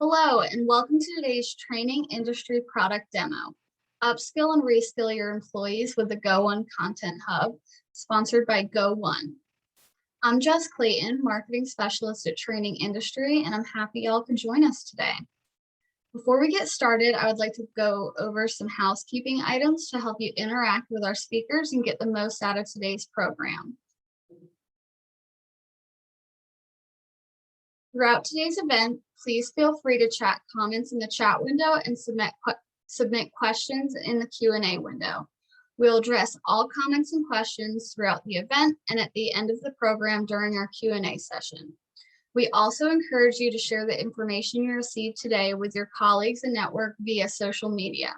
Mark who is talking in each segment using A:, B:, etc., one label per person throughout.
A: Hello, and welcome to today's training industry product demo. Upskill and reskill your employees with the Go1 Content Hub, sponsored by Go1. I'm Jess Clayton, marketing specialist at Training Industry, and I'm happy y'all could join us today. Before we get started, I would like to go over some housekeeping items to help you interact with our speakers and get the most out of today's program. Throughout today's event, please feel free to chat comments in the chat window and submit questions in the Q&A window. We'll address all comments and questions throughout the event and at the end of the program during our Q&A session. We also encourage you to share the information you received today with your colleagues and network via social media.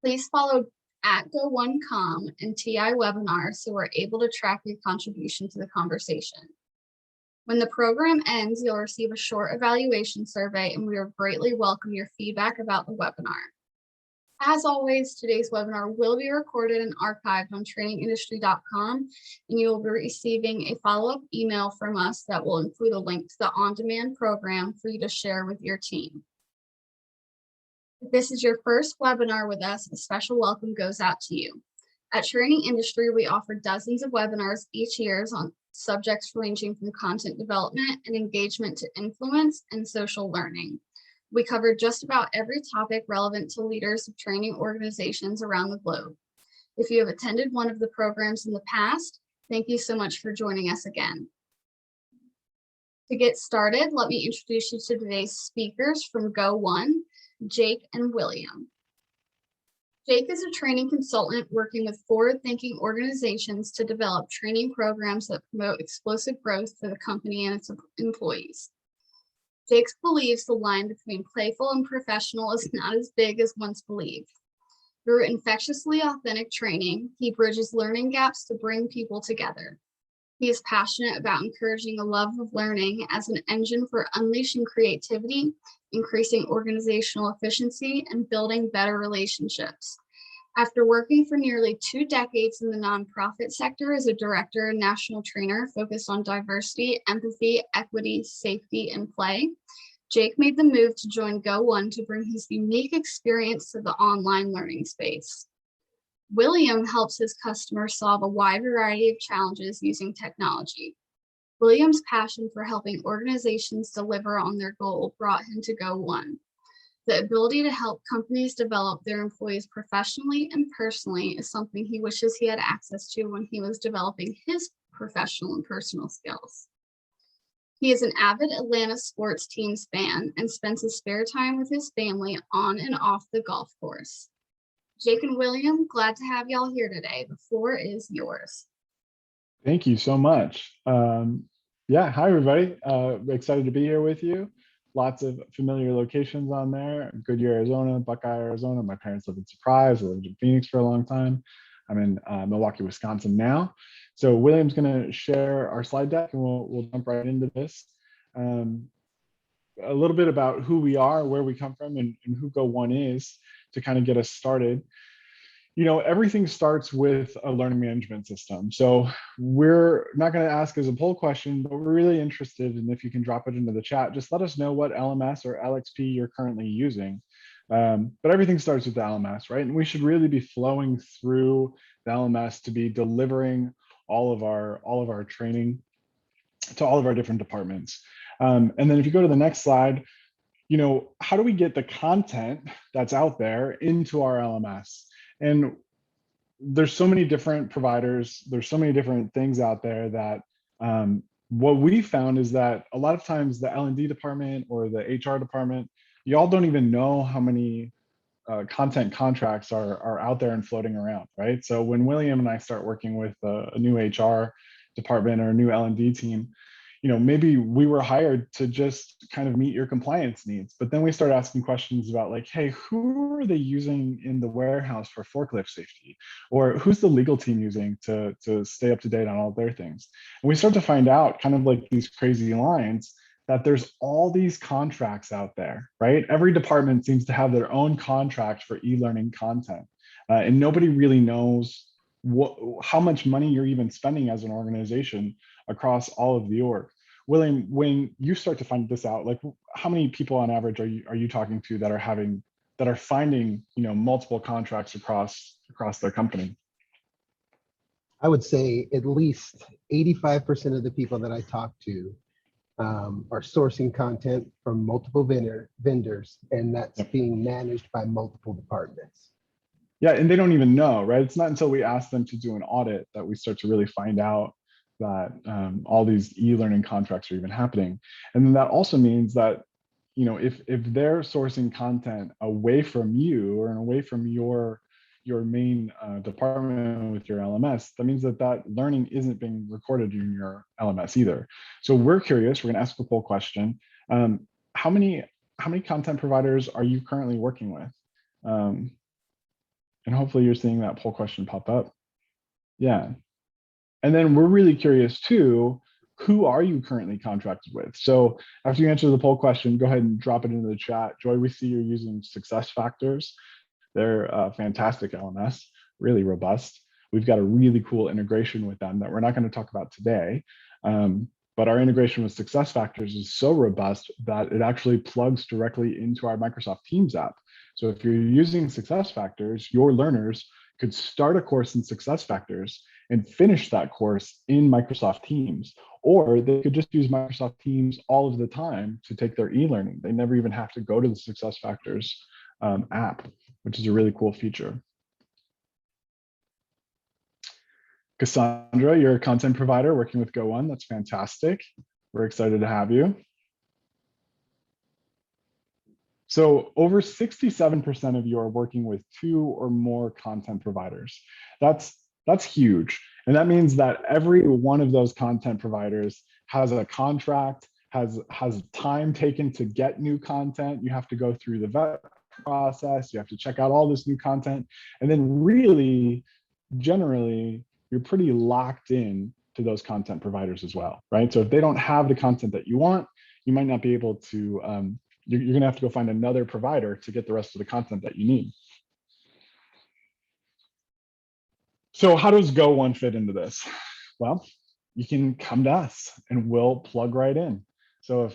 A: Please follow at Go1Com and TI Webinars so we're able to track your contribution to the conversation. When the program ends, you'll receive a short evaluation survey, and we will greatly welcome your feedback about the webinar. As always, today's webinar will be recorded and archived on trainingindustry.com, and you will be receiving a follow-up email from us that will include a link to the on-demand program for you to share with your team. If this is your first webinar with us, a special welcome goes out to you. At Training Industry, we offer dozens of webinars each year on subjects ranging from content development and engagement to influence and social learning. We cover just about every topic relevant to leaders of training organizations around the globe. If you have attended one of the programs in the past, thank you so much for joining us again. To get started, let me introduce you to today's speakers from Go1, Jake and William. Jake is a training consultant working with forward-thinking organizations to develop training programs that promote explosive growth for the company and its employees. Jake believes the line between playful and professional is not as big as once believed. Through infectiously authentic training, he bridges learning gaps to bring people together. He is passionate about encouraging a love of learning as an engine for unleashing creativity, increasing organizational efficiency, and building better relationships. After working for nearly 2 decades in the nonprofit sector as a director and national trainer focused on diversity, empathy, equity, safety, and play, Jake made the move to join Go1 to bring his unique experience to the online learning space. William helps his customers solve a wide variety of challenges using technology. William's passion for helping organizations deliver on their goal brought him to Go1. The ability to help companies develop their employees professionally and personally is something he wishes he had access to when he was developing his professional and personal skills. He is an avid Atlanta sports teams fan and spends his spare time with his family on and off the golf course. Jake and William, glad to have y'all here today. The floor is yours.
B: Thank you so much. Yeah, hi everybody. Excited to be here with you. Lots of familiar locations on there. Goodyear, Arizona, Buckeye, Arizona. My parents live in Surprise. I lived in Phoenix for a long time. I'm in Milwaukee, Wisconsin now. So William's gonna share our slide deck and we'll jump right into this. A little bit about who we are, where we come from, and who Go1 is to kind of get us started. You know, everything starts with a learning management system. So we're not going to ask as a poll question, but we're really interested in if you can drop it into the chat. Just let us know what LMS or LXP you're currently using. But everything starts with the LMS, right? And we should really be flowing through the LMS to be delivering all of our training to all of our different departments. And then if you go to the next slide, you know, how do we get the content that's out there into our LMS? And there's so many different providers, there's so many different things out there that what we found is that a lot of times the L&D department or the HR department, y'all don't even know how many content contracts are out there and floating around, right? So when William and I start working with a new HR department or a new L&D team, you know, maybe we were hired to just kind of meet your compliance needs, but then we start asking questions about like, hey, who are they using in the warehouse for forklift safety? Or who's the legal team using to stay up to date on all their things? And we start to find out kind of like these crazy lines that there's all these contracts out there, right? Every department seems to have their own contract for e-learning content. And nobody really knows how much money you're even spending as an organization across all of the org. William, when you start to find this out, like how many people on average are you talking to that are finding, multiple contracts across their company?
C: I would say at least 85% of the people that I talk to are sourcing content from multiple vendors, and that's
B: Yep.
C: being managed by multiple departments.
B: Yeah, and they don't even know, right? It's not until we ask them to do an audit that we start to really find out that all these e-learning contracts are even happening. And then that also means that, if they're sourcing content away from you or away from your main department with your LMS, that means that learning isn't being recorded in your LMS either. So we're curious, we're gonna ask a poll question. How many content providers are you currently working with? And hopefully you're seeing that poll question pop up. Yeah. And then we're really curious too, who are you currently contracted with? So after you answer the poll question, go ahead and drop it into the chat. Joy, we see you're using SuccessFactors. They're a fantastic LMS, really robust. We've got a really cool integration with them that we're not going to talk about today. But our integration with SuccessFactors is so robust that it actually plugs directly into our Microsoft Teams app. So if you're using SuccessFactors, your learners could start a course in SuccessFactors and finish that course in Microsoft Teams, or they could just use Microsoft Teams all of the time to take their e-learning. They never even have to go to the SuccessFactors app, which is a really cool feature. Cassandra, you're a content provider working with Go1. That's fantastic. We're excited to have you. So over 67% of you are working with 2 or more content providers. That's huge. And that means that every one of those content providers has a contract, has time taken to get new content. You have to go through the vet process. You have to check out all this new content. And then really, generally, you're pretty locked in to those content providers as well, right? So if they don't have the content that you want, you might not be able to, you're gonna have to go find another provider to get the rest of the content that you need. So how does Go1 fit into this? Well, you can come to us and we'll plug right in. So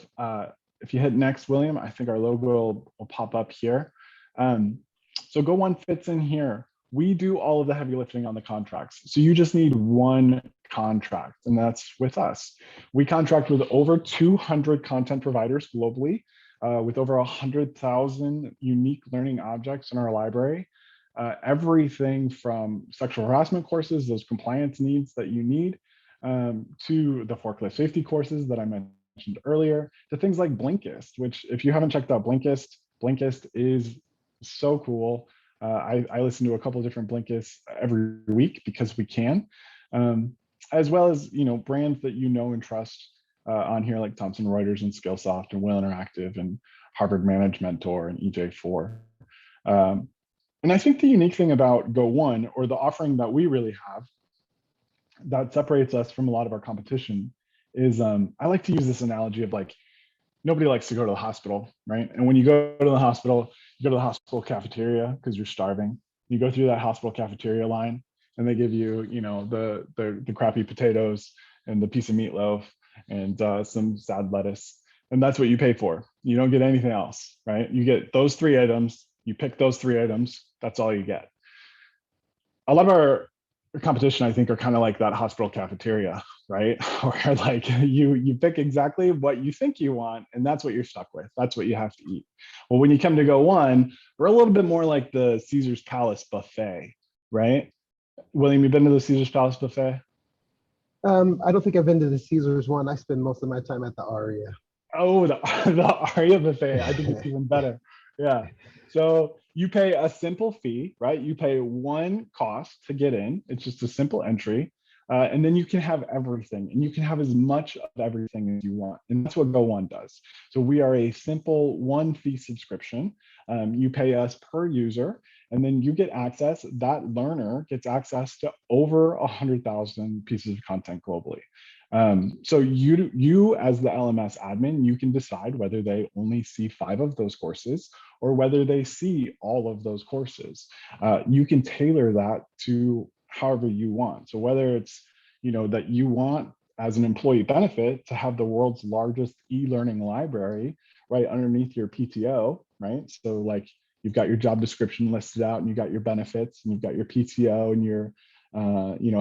B: if you hit next, William, I think our logo will pop up here. So Go1 fits in here. We do all of the heavy lifting on the contracts. So you just need one contract, and that's with us. We contract with over 200 content providers globally, with over 100,000 unique learning objects in our library. Everything from sexual harassment courses, those compliance needs that you need, to the forklift safety courses that I mentioned earlier, to things like Blinkist, which if you haven't checked out Blinkist is so cool. I listen to a couple of different Blinkists every week because we can, as well as brands that and trust on here like Thomson Reuters and Skillsoft and Will Interactive and Harvard Managed Mentor and EJ4. And I think the unique thing about Go1, or the offering that we really have that separates us from a lot of our competition, is I like to use this analogy of like, nobody likes to go to the hospital, right? And when you go to the hospital, you go to the hospital cafeteria because you're starving. You go through that hospital cafeteria line and they give you, the crappy potatoes and the piece of meatloaf and some sad lettuce. And that's what you pay for. You don't get anything else, right? You get those 3 items, you pick those 3 items, that's all you get. A lot of our competition, I think, are kind of like that hospital cafeteria, right? Where like you pick exactly what you think you want, and that's what you're stuck with. That's what you have to eat. Well, when you come to Go1, we're a little bit more like the Caesar's Palace buffet, right? William, you've been to the Caesar's Palace buffet?
C: I don't think I've been to the Caesars one. I spend most of my time at the Aria.
B: Oh, the Aria buffet. I think it's even better. Yeah. So you pay a simple fee, right? You pay one cost to get in. It's just a simple entry. And then you can have everything, and you can have as much of everything as you want. And that's what Go1 does. So we are a simple one fee subscription. You pay us per user, and then you get access. That learner gets access to over 100,000 pieces of content globally. So you as the LMS admin, you can decide whether they only see 5 of those courses or whether they see all of those courses. You can tailor that to however you want. So whether it's, that you want as an employee benefit to have the world's largest e-learning library right underneath your PTO, right? So like you've got your job description listed out and you got your benefits and you've got your PTO and your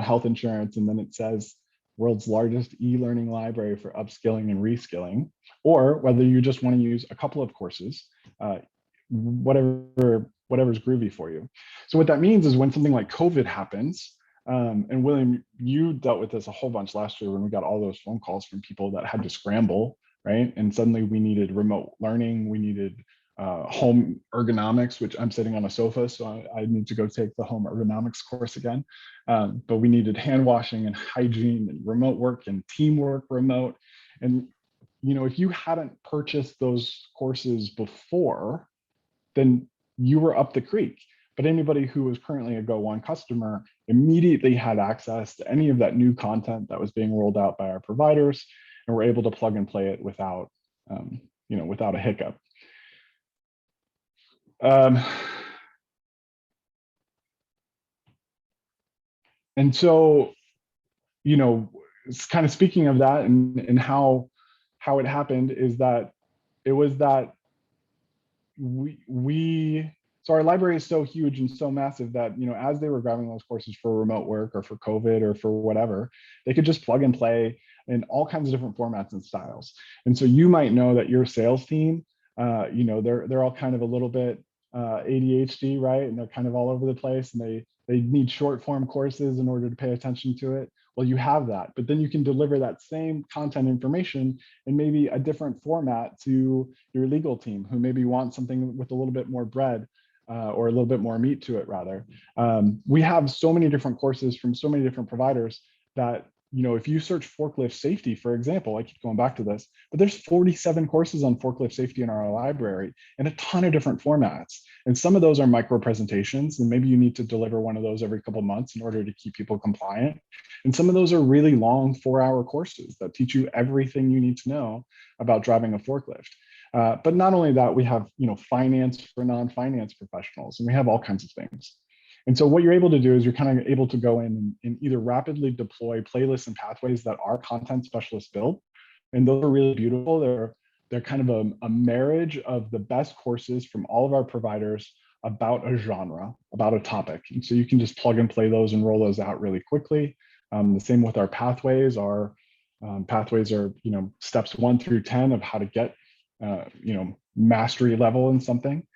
B: health insurance, and then it says world's largest e-learning library for upskilling and reskilling, or whether you just want to use a couple of courses, whatever's groovy for you. So what that means is when something like COVID happens, and William, you dealt with this a whole bunch last year when we got all those phone calls from people that had to scramble, right? And suddenly we needed remote learning, we needed home ergonomics, which I'm sitting on a sofa, so I need to go take the home ergonomics course again. But we needed hand washing and hygiene and remote work and teamwork remote. And if you hadn't purchased those courses before, then you were up the creek. But anybody who was currently a Go1 customer immediately had access to any of that new content that was being rolled out by our providers, and were able to plug and play it without a hiccup. And so, it's kind of speaking of that and how it happened is that it was that so our library is so huge and so massive that, as they were grabbing those courses for remote work or for COVID or for whatever, they could just plug and play in all kinds of different formats and styles. And so you might know that your sales team, they're all kind of a little bit ADHD, right? And they're kind of all over the place, and they need short form courses in order to pay attention to it. Well, you have that, but then you can deliver that same content information in maybe a different format to your legal team, who maybe want something with a little bit more bread or a little bit more meat to it, rather. We have so many different courses from so many different providers that, if you search forklift safety, for example, I keep going back to this, but there's 47 courses on forklift safety in our library in a ton of different formats. And some of those are micro presentations, and maybe you need to deliver one of those every couple of months in order to keep people compliant. And some of those are really long 4-hour courses that teach you everything you need to know about driving a forklift. But not only that, we have, finance for non-finance professionals, and we have all kinds of things. And so what you're able to do is you're kind of able to go in and either rapidly deploy playlists and pathways that our content specialists build. And those are really beautiful. They're kind of a marriage of the best courses from all of our providers about a genre, about a topic. And so you can just plug and play those and roll those out really quickly. The same with our pathways. Our pathways are, steps 1 through 10 of how to get, mastery level in something.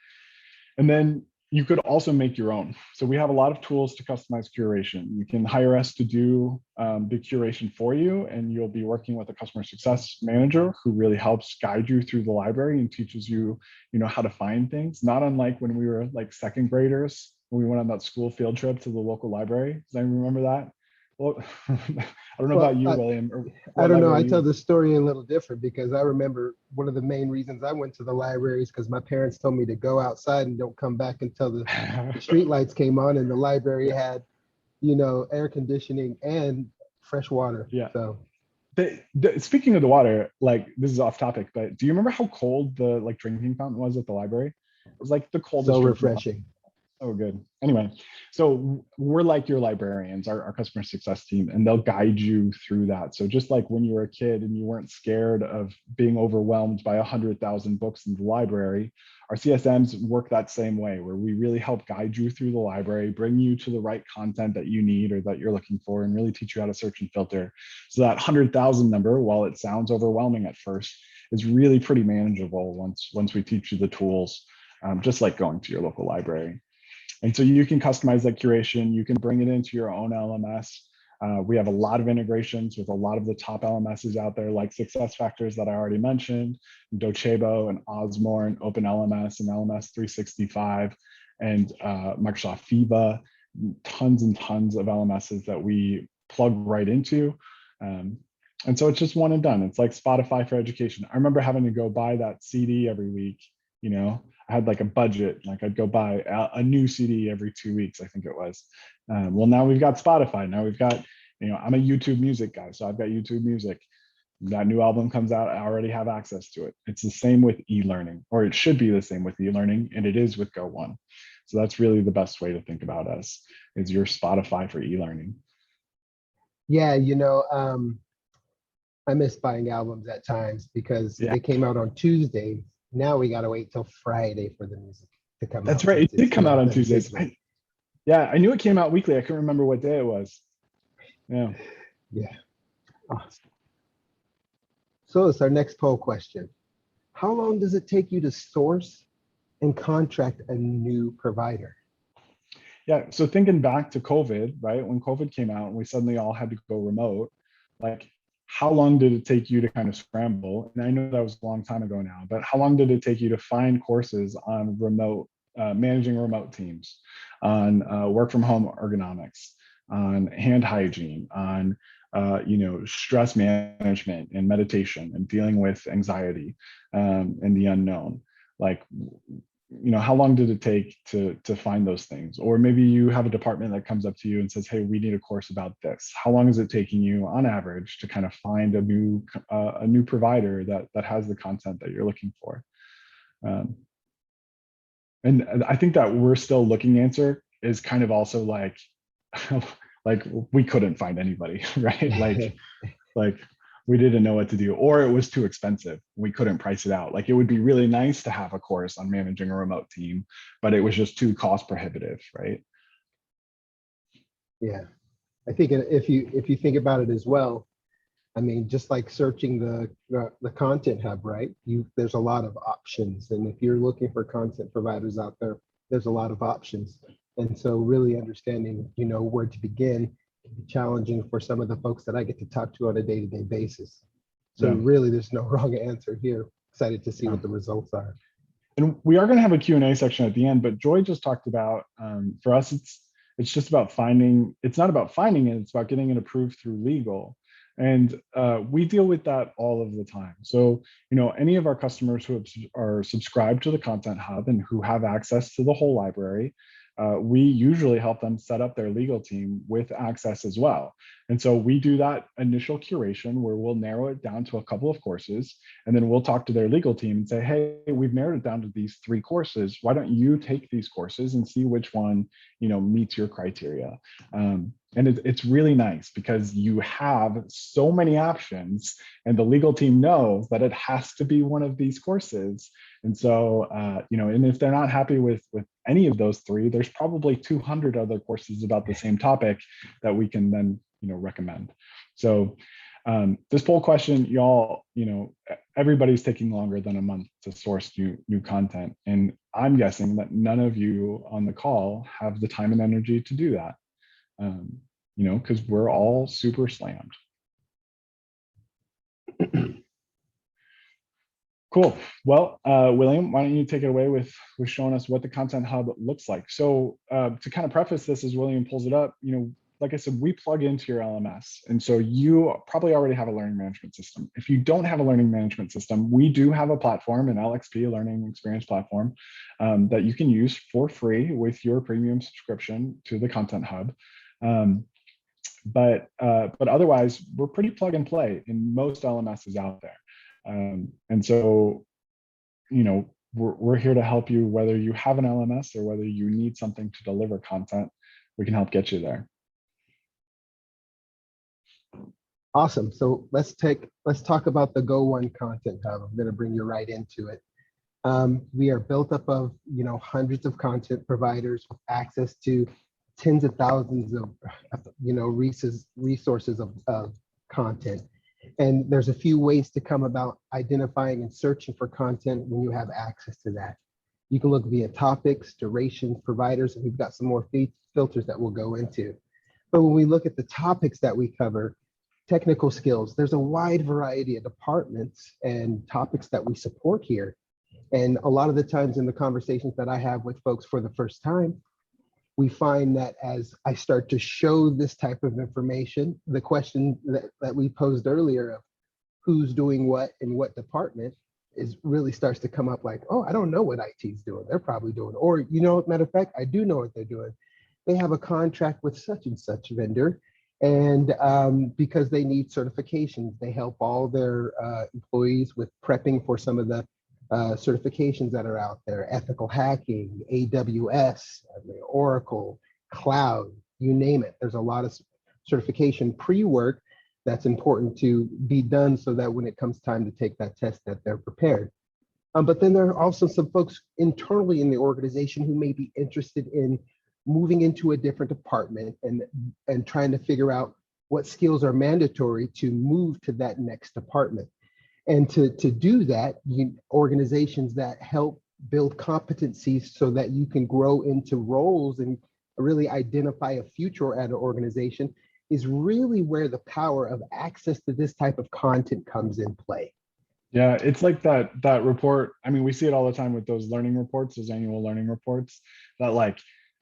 B: And then you could also make your own. So we have a lot of tools to customize curation. You can hire us to do the curation for you, and you'll be working with a customer success manager who really helps guide you through the library and teaches you, how to find things. Not unlike when we were like second graders, when we went on that school field trip to the local library. Does anyone remember that? Well, I don't know about you, William.
C: I don't know. I tell the story a little different because I remember one of the main reasons I went to the library is because my parents told me to go outside and don't come back until the street lights came on, and the library had, air conditioning and fresh water.
B: Yeah.
C: So
B: speaking of the water, like this is off topic, but do you remember how cold the drinking fountain was at the library? It was like the coldest.
C: So refreshing.
B: Oh, good. Anyway, so we're like your librarians, our customer success team, and they'll guide you through that. So just like when you were a kid and you weren't scared of being overwhelmed by 100,000 books in the library, our CSMs work that same way, where we really help guide you through the library, bring you to the right content that you need or that you're looking for, and really teach you how to search and filter. So that 100,000 number, while it sounds overwhelming at first, is really pretty manageable once we teach you the tools, just like going to your local library. And so you can customize that curation. You can bring it into your own LMS. We have a lot of integrations with a lot of the top LMSs out there, like SuccessFactors that I already mentioned, Docebo and Osmore and OpenLMS and LMS 365 and Microsoft Viva, tons and tons of LMSs that we plug right into. And so it's just one and done. It's like Spotify for education. I remember having to go buy that CD every week, I had like a budget, like I'd go buy a new CD every 2 weeks, I think it was. Well, now we've got Spotify. Now we've got, I'm a YouTube music guy, so I've got YouTube music. That new album comes out, I already have access to it. It's the same with e-learning, or it should be the same with e-learning, and it is with Go1. So that's really the best way to think about us, is your Spotify for e-learning.
C: Yeah, I miss buying albums at times because
B: Yeah,
C: they came out on Tuesdays. Now we got to wait till Friday for the music to come
B: that's
C: out
B: right. It
C: since
B: did
C: it's,
B: come out on
C: done
B: Tuesdays.
C: digitally.
B: Yeah, I knew it came out weekly. I couldn't remember what day it was. Yeah.
C: Yeah. Awesome. So it's our next poll question. How long does it take you to source and contract a new provider?
B: Yeah. So thinking back to COVID, right? When COVID came out and we suddenly all had to go remote, like how long did it take you to kind of scramble? And I know that was a long time ago now, but how long did it take you to find courses on remote, managing remote teams, on work from home ergonomics, on hand hygiene, on stress management and meditation and dealing with anxiety and the unknown? Like, how long did it take to find those things? Or maybe you have a department that comes up to you and says, hey, we need a course about this. How long is it taking you on average to kind of find a new provider that has the content that you're looking for? And I think that we're still looking answer is kind of also like like we couldn't find anybody, right? Like we didn't know what to do, or it was too expensive. We couldn't price it out. Like it would be really nice to have a course on managing a remote team, but it was just too cost prohibitive, right?
C: Yeah. I think if you think about it as well, I mean, just like searching the content hub, right? There's a lot of options. And if you're looking for content providers out there, there's a lot of options. And so really understanding, where to begin can be challenging for some of the folks that I get to talk to on a day-to-day basis. So
B: Yeah.
C: really there's no wrong answer here. Excited to see
B: Yeah.
C: what the results are.
B: And we are going to have a Q&A section at the end, but Joy just talked about, for us, it's just about finding, it's not about finding it, it's about getting it approved through legal. And we deal with that all of the time. So, any of our customers who are subscribed to the Content Hub and who have access to the whole library, we usually help them set up their legal team with access as well. And so we do that initial curation where we'll narrow it down to a couple of courses, and then we'll talk to their legal team and say, hey, we've narrowed it down to these 3 courses. Why don't you take these courses and see which one, meets your criteria? And it's really nice because you have so many options and the legal team knows that it has to be one of these courses. And so, and if they're not happy with any of those 3, there's probably 200 other courses about the same topic that we can then, recommend. So this poll question, y'all, everybody's taking longer than a month to source new content. And I'm guessing that none of you on the call have the time and energy to do that. Because we're all super slammed. Cool. Well, William, why don't you take it away with showing us what the Content Hub looks like? So to kind of preface this as William pulls it up, like I said, we plug into your LMS. And so you probably already have a learning management system. If you don't have a learning management system, we do have a platform, an LXP, a learning experience platform, that you can use for free with your premium subscription to the Content Hub. But otherwise, we're pretty plug and play in most LMSs out there. And so, we're here to help you, whether you have an LMS or whether you need something to deliver content, we can help get you there.
C: Awesome. So let's talk about the Go1 Content Hub. I'm going to bring you right into it. We are built up of, hundreds of content providers with access to tens of thousands of, resources of content. And there's a few ways to come about identifying and searching for content when you have access to that. You can look via topics, durations, providers, and we've got some more filters that we'll go into. But when we look at the topics that we cover, technical skills, there's a wide variety of departments and topics that we support here. And a lot of the times in the conversations that I have with folks for the first time, we find that as I start to show this type of information, the question that we posed earlier of who's doing what in what department really starts to come up like, oh, I don't know what IT's doing. They're probably doing, or, matter of fact, I do know what they're doing. They have a contract with such and such vendor. And because they need certifications, they help all their employees with prepping for some of the certifications that are out there, ethical hacking, AWS, Oracle, cloud, you name it. There's a lot of certification pre-work that's important to be done so that when it comes time to take that test that they're prepared. But then there are also some folks internally in the organization who may be interested in moving into a different department and trying to figure out what skills are mandatory to move to that next department. And to do that, organizations that help build competencies so that you can grow into roles and really identify a future at an organization is really where the power of access to this type of content comes in play.
B: Yeah, it's like that report. I mean, we see it all the time with those learning reports, those annual learning reports, that like,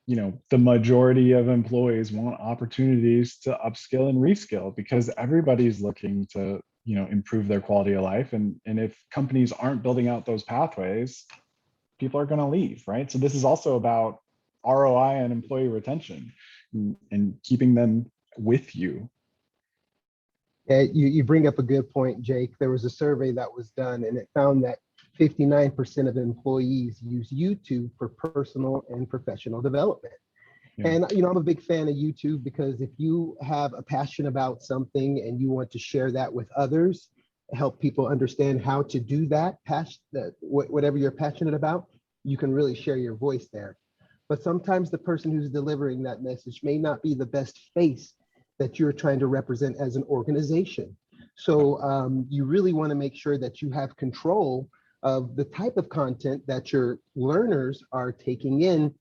B: the majority of employees want opportunities to upskill and reskill because everybody's looking to, improve their quality of life. And if companies aren't building out those pathways, people are going to leave, right? So this is also about ROI and employee retention and keeping them with you.
C: You bring up a good point, Jake. There was a survey that was done and it found that 59% of employees use YouTube for personal and professional development. Yeah. And I'm a big fan of YouTube because if you have a passion about something and you want to share that with others, help people understand how to do that, whatever you're passionate about, you can really share your voice there. But sometimes the person who's delivering that message may not be the best face that you're trying to represent as an organization. So you really want to make sure that you have control of the type of content that your learners are taking in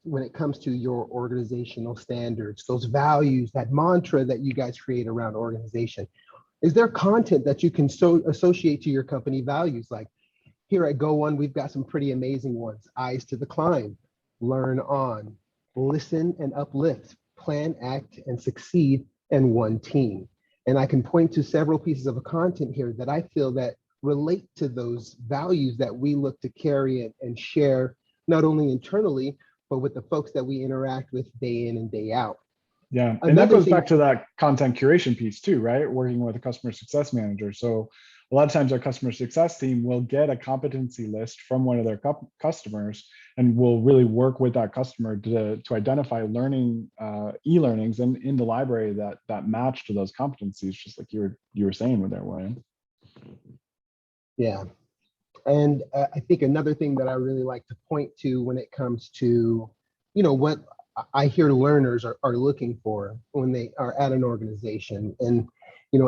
C: when it comes to your organizational standards, those values, that mantra that you guys create around organization. Is there content that you can associate to your company values? Like here at Go1, we've got some pretty amazing ones. Eyes to the climb, learn on, listen and uplift, plan, act, and succeed, and one team. And I can point to several pieces of content here that I feel that relate to those values that we look to carry and share, not only internally, but with the folks that we interact with day in and day out.
B: Yeah, and that goes back to that content curation piece too, right? Working with a customer success manager. So a lot of times our customer success team will get a competency list from one of their customers and will really work with that customer to identify learning e-learnings in the library that match to those competencies, just like you were saying with there, William.
C: Yeah. And I think another thing that I really like to point to when it comes to, what I hear learners are looking for when they are at an organization. And,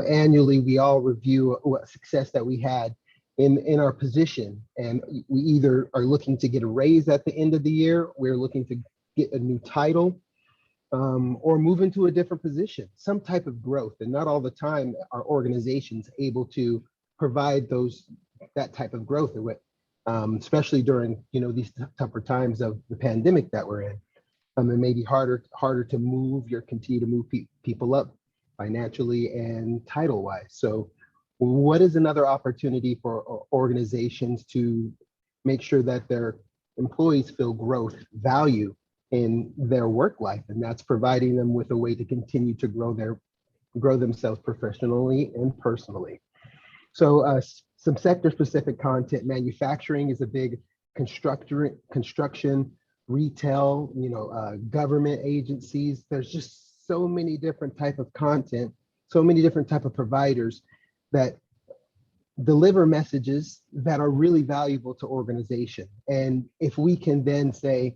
C: annually, we all review what success that we had in our position. And we either are looking to get a raise at the end of the year, we're looking to get a new title, or move into a different position, some type of growth. And not all the time are organizations able to provide that type of growth, especially during these tougher times of the pandemic that we're in. It may be harder to continue to move people up financially and title wise. So what is another opportunity for organizations to make sure that their employees feel growth, value in their work life? And that's providing them with a way to continue to grow themselves professionally and personally. So some sector specific content. Manufacturing is a big construction, retail, government agencies. There's just so many different type of content, so many different type of providers that deliver messages that are really valuable to organization. And if we can then say,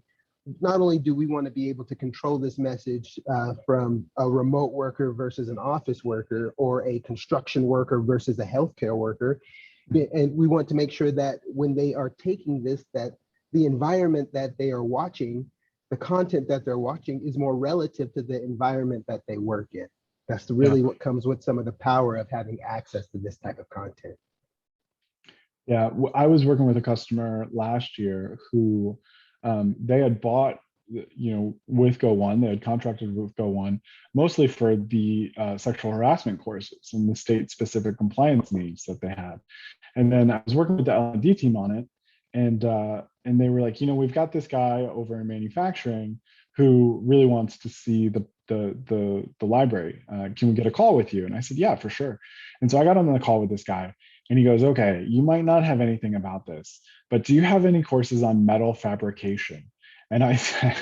C: not only do we want to be able to control this message from a remote worker versus an office worker, or a construction worker versus a healthcare worker, and we want to make sure that when they are taking this, that the environment that they are watching, the content that they're watching is more relative to the environment that they work in. That's really what comes with some of the power of having access to this type of content.
B: Yeah, I was working with a customer last year who they had bought, with Go1, they had contracted with Go1, mostly for the sexual harassment courses and the state-specific compliance needs that they had. And then I was working with the L&D team on it, and they were like, we've got this guy over in manufacturing who really wants to see the library. Can we get a call with you? And I said, yeah, for sure. And so I got on the call with this guy, and he goes, okay, you might not have anything about this, but do you have any courses on metal fabrication? And I said,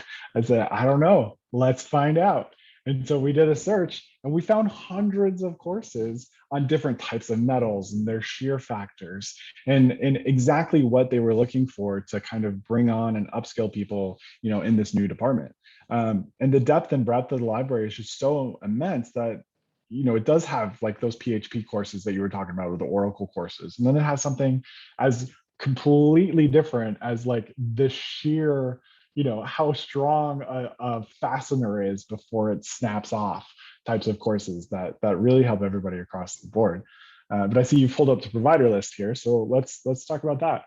B: I don't know, let's find out. And so we did a search and we found hundreds of courses on different types of metals and their shear factors and exactly what they were looking for to kind of bring on and upskill people, in this new department. And the depth and breadth of the library is just so immense that, it does have like those PHP courses that you were talking about, or the Oracle courses. And then it has something as completely different as like the sheer, how strong a fastener is before it snaps off types of courses that really help everybody across the board. But I see you've pulled up the provider list here. So let's talk about that.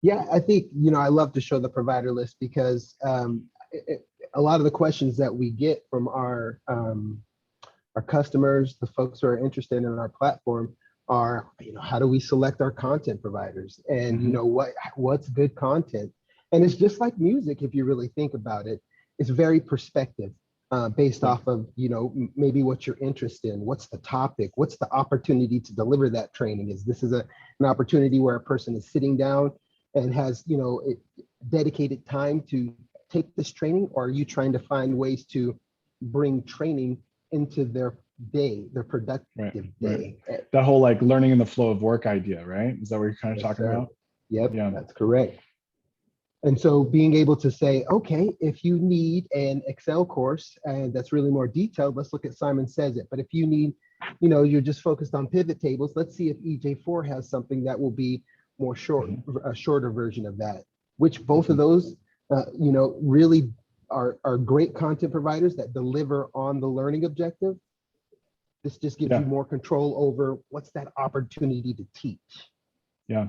C: Yeah, I think, I love to show the provider list because a lot of the questions that we get from our customers, the folks who are interested in our platform are, how do we select our content providers? And, what's good content? And it's just like music, if you really think about it. It's very perspective based off of, maybe what you're interested in. What's the topic? What's the opportunity to deliver that training? Is this an opportunity where a person is sitting down and has, dedicated time to take this training? Or are you trying to find ways to bring training into their day, their productive day?
B: Right. That whole like learning in the flow of work idea, right? Is that what you're kind of talking about?
C: Yep, yeah, that's correct. And so being able to say, okay, if you need an Excel course and that's really more detailed, let's look at Simon Says It. But if you need, you're just focused on pivot tables, let's see if EJ4 has something that will be more short, a shorter version of that, which both of those, really are great content providers that deliver on the learning objective. This just gives you more control over what's that opportunity to teach.
B: Yeah.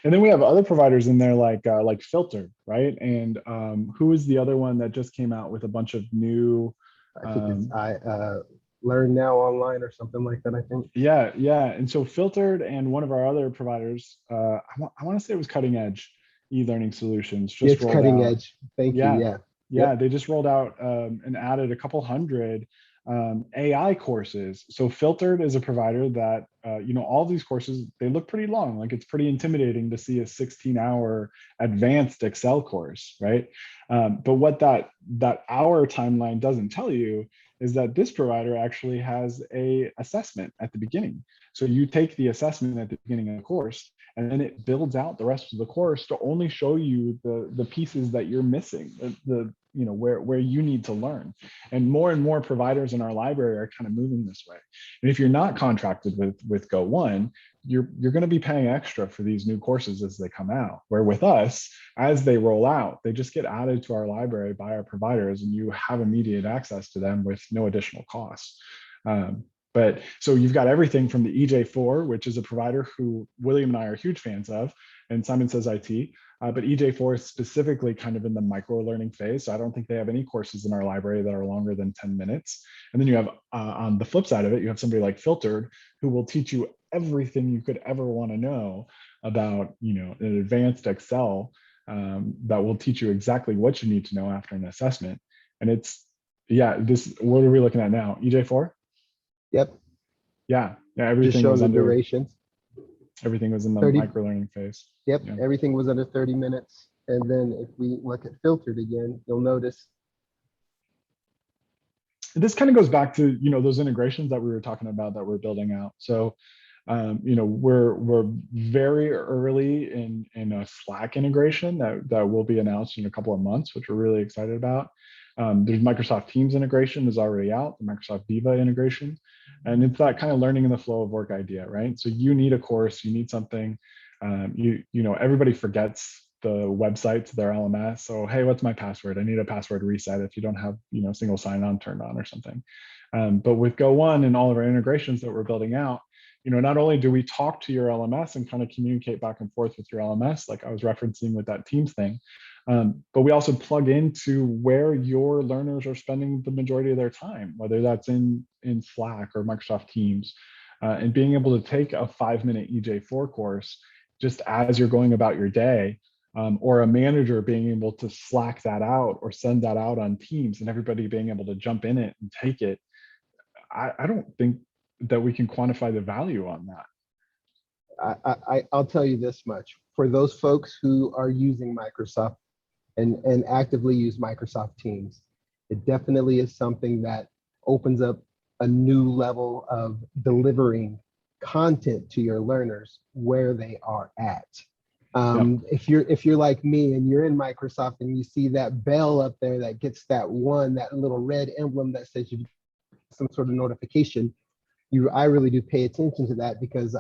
B: And then we have other providers in there like Filtered, right? And who is the other one that just came out with a bunch of new
C: I think it's Learn Now Online or something like that, I think.
B: Yeah. And so Filtered and one of our other providers, I want to say it was Cutting Edge e-learning solutions.
C: It's Cutting Edge. Thank you.
B: Yeah, they just rolled out and added a couple hundred AI courses. So Filtered is a provider that, all these courses, they look pretty long. Like it's pretty intimidating to see a 16-hour advanced Excel course, right? But what that hour timeline doesn't tell you is that this provider actually has a assessment at the beginning. So you take the assessment at the beginning of the course, and then it builds out the rest of the course to only show you the pieces that you're missing, where you need to learn. And more providers in our library are kind of moving this way. And if you're not contracted with Go1, you're going to be paying extra for these new courses as they come out. Where with us, as they roll out, they just get added to our library by our providers, and you have immediate access to them with no additional costs. But so you've got everything from the EJ4, which is a provider who William and I are huge fans of, and Simon Says IT. But EJ4 is specifically kind of in the micro learning phase. So I don't think they have any courses in our library that are longer than 10 minutes. And then you have on the flip side of it, you have somebody like Filtered who will teach you everything you could ever want to know about, an advanced Excel that will teach you exactly what you need to know after an assessment. And what are we looking at now? EJ4?
C: Yep.
B: Yeah. Everything was under
C: durations.
B: Everything was in the micro learning phase.
C: Yep.
B: Yeah.
C: Everything was under 30 minutes. And then if we look at Filtered again, you'll notice.
B: This kind of goes back to, those integrations that we were talking about that we're building out. So, we're very early in a Slack integration that will be announced in a couple of months, which we're really excited about. There's Microsoft Teams integration is already out, the Microsoft Viva integration. And it's that kind of learning in the flow of work idea, right? So you need a course, you need something, everybody forgets the website to their LMS. So, hey, what's my password? I need a password reset if you don't have, single sign-on turned on or something. But with Go1 and all of our integrations that we're building out, not only do we talk to your LMS and kind of communicate back and forth with your LMS, like I was referencing with that Teams thing, but we also plug into where your learners are spending the majority of their time, whether that's in Slack or Microsoft Teams, and being able to take a 5-minute EJ4 course just as you're going about your day, or a manager being able to Slack that out or send that out on Teams and everybody being able to jump in it and take it. I don't think that we can quantify the value on
C: that. I'll tell you this much. For those folks who are using Microsoft and actively use Microsoft Teams, It definitely is something that opens up a new level of delivering content to your learners where they are at. If you're like me and you're in Microsoft and you see that bell up there that gets that little red emblem that says you some sort of notification, I really do pay attention to that because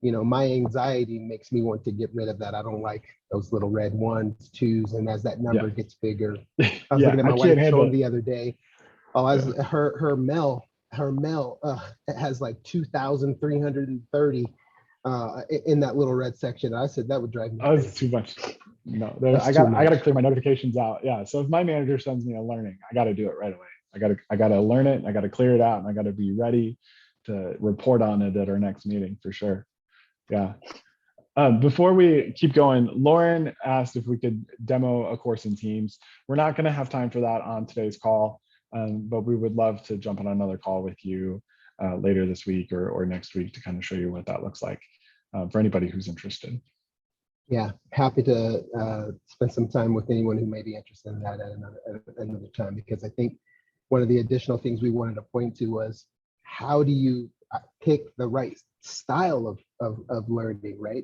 C: my anxiety makes me want to get rid of that. I don't like those little red 1s, 2s, and as that number gets bigger. I was looking at my wife's phone the other day. Her mail it has like 2,330 in that little red section. I said that would drive me crazy.
B: That's too much. No, I got to clear my notifications out. Yeah. So if my manager sends me a learning, I got to do it right away. I got to learn it. I got to clear it out, and I got to be ready to report on it at our next meeting for sure. Yeah. Before we keep going, Lauren asked if we could demo a course in Teams. We're not going to have time for that on today's call, but we would love to jump on another call with you later this week or next week to kind of show you what that looks like for anybody who's interested.
C: Yeah, happy to spend some time with anyone who may be interested in that at another time, because I think one of the additional things we wanted to point to was how do you pick the right style of learning, right?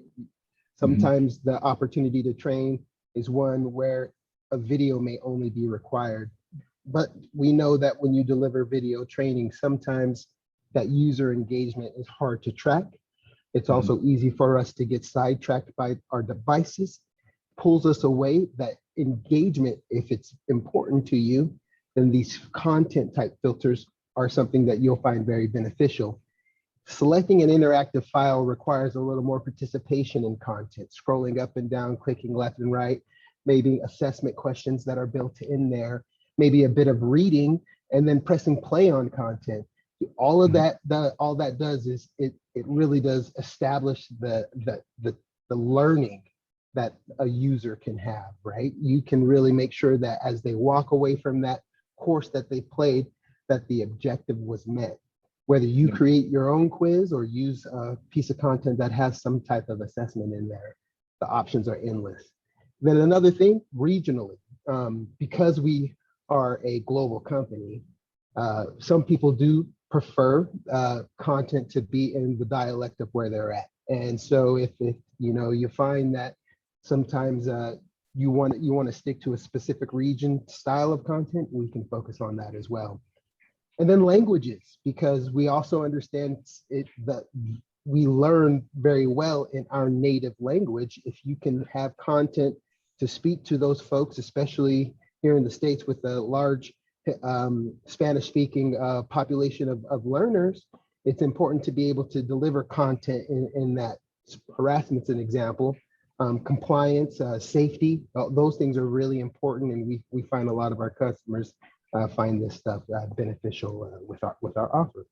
C: Sometimes the opportunity to train is one where a video may only be required, but we know that when you deliver video training, sometimes that user engagement is hard to track. It's also easy for us to get sidetracked by our devices, pulls us away. That engagement, if it's important to you, then these content type filters are something that you'll find very beneficial. Selecting an interactive file requires a little more participation in content, scrolling up and down, clicking left and right, maybe assessment questions that are built in there, maybe a bit of reading, and then pressing play on content. All of that, all that does is it really does establish the learning that a user can have, right? You can really make sure that as they walk away from that course that they played, that the objective was met. Whether you create your own quiz or use a piece of content that has some type of assessment in there, the options are endless. Then another thing, regionally, because we are a global company, some people do prefer content to be in the dialect of where they're at. And so if you find that sometimes you want to stick to a specific region style of content, we can focus on that as well. And then languages, because we also understand that we learn very well in our native language. If you can have content to speak to those folks, especially here in the States with a large Spanish-speaking population of learners, it's important to be able to deliver content in that. Harassment's an example. Compliance, safety, those things are really important, and we find a lot of our customers find this stuff beneficial with our offer.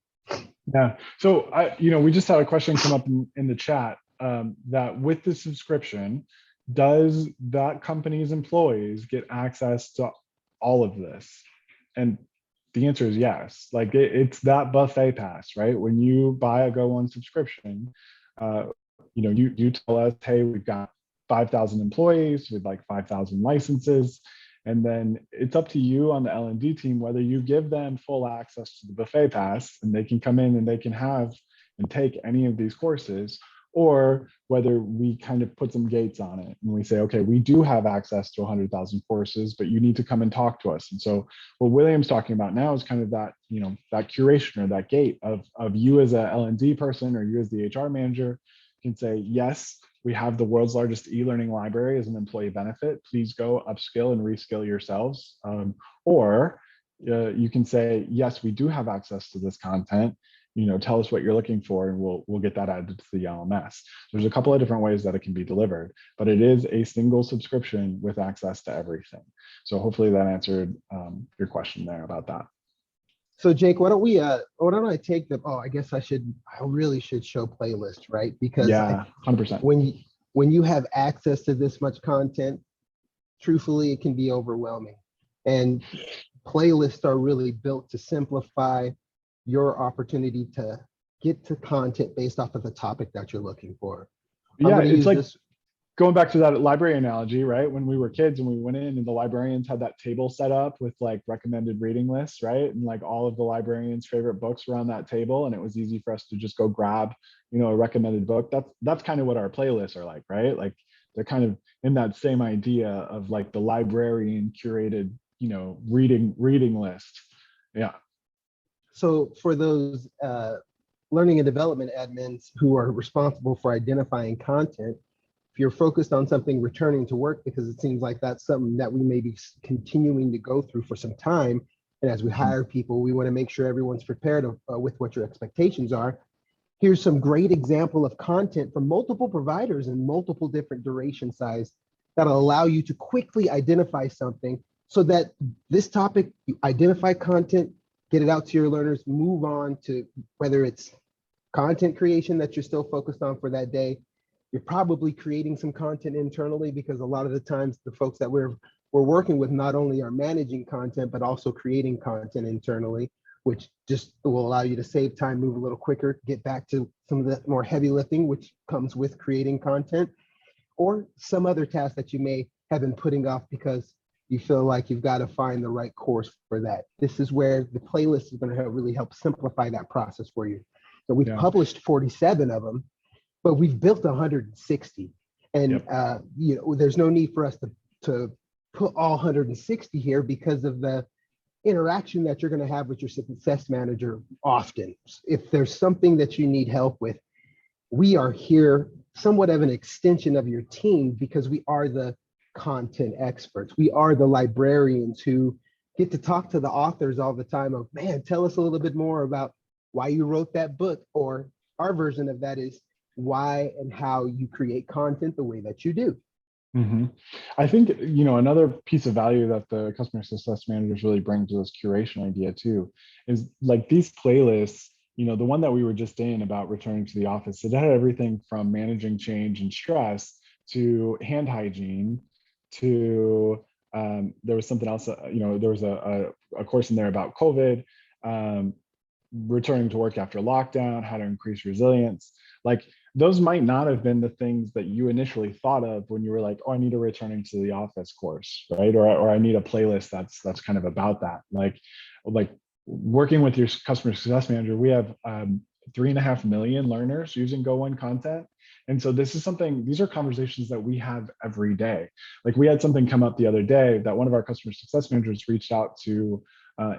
B: Yeah. So we just had a question come up in the chat that with the subscription, does that company's employees get access to all of this? And the answer is yes. Like it's that buffet pass, right? When you buy a Go1 subscription, you tell us, hey, we've got 5,000 employees with like 5,000 licenses. And then it's up to you on the L&D team whether you give them full access to the buffet pass and they can come in and they can have and take any of these courses, or whether we kind of put some gates on it and we say, okay, we do have access to 100,000 courses, but you need to come and talk to us. And so what William's talking about now is kind of that, that curation or that gate of you as a L&D person or you as the HR manager can say, yes, we have the world's largest e-learning library as an employee benefit. Please go upskill and reskill yourselves. Or you can say, yes, we do have access to this content. Tell us what you're looking for, and we'll get that added to the LMS. There's a couple of different ways that it can be delivered, but it is a single subscription with access to everything. So hopefully that answered your question there about that.
C: So Jake, why don't I take the, I guess I really should show playlist, right? Because
B: 100%.
C: When you have access to this much content, truthfully, it can be overwhelming. And playlists are really built to simplify your opportunity to get to content based off of the topic that you're looking for.
B: Yeah, it's like, going back to that library analogy, right? When we were kids and we went in and the librarians had that table set up with like recommended reading lists, right? And like all of the librarians' favorite books were on that table, and it was easy for us to just go grab, a recommended book. That's kind of what our playlists are like, right? Like they're kind of in that same idea of like the librarian curated, reading list. Yeah.
C: So for those learning and development admins who are responsible for identifying content, if you're focused on something returning to work, because it seems like that's something that we may be continuing to go through for some time. And as we hire people, we want to make sure everyone's prepared with what your expectations are. Here's some great example of content from multiple providers and multiple different duration size that'll allow you to quickly identify something so that this topic, you identify content, get it out to your learners, move on to whether it's content creation that you're still focused on for that day. You're probably creating some content internally, because a lot of the times the folks that we're working with not only are managing content, but also creating content internally, which just will allow you to save time, move a little quicker, get back to some of the more heavy lifting, which comes with creating content, or some other task that you may have been putting off because you feel like you've got to find the right course for that. This is where the playlist is going to really help simplify that process for you. So we've published 47 of them, but we've built 160. And there's no need for us to put all 160 here because of the interaction that you're going to have with your success manager often. If there's something that you need help with, we are here somewhat of an extension of your team, because we are the content experts. We are the librarians who get to talk to the authors all the time of, man, tell us a little bit more about why you wrote that book, or our version of that is why and how you create content the way that you do.
B: Mm-hmm. I think, another piece of value that the customer success managers really bring to this curation idea too, is like these playlists, the one that we were just in about returning to the office, it had everything from managing change and stress to hand hygiene to, there was something else, there was a course in there about COVID, returning to work after lockdown, how to increase resilience. Like those might not have been the things that you initially thought of when you were like, oh, I need a returning to the office course, right? Or I need a playlist that's kind of about that. Like working with your customer success manager, we have 3.5 million learners using Go1 Content. And so these are conversations that we have every day. Like we had something come up the other day that one of our customer success managers reached out to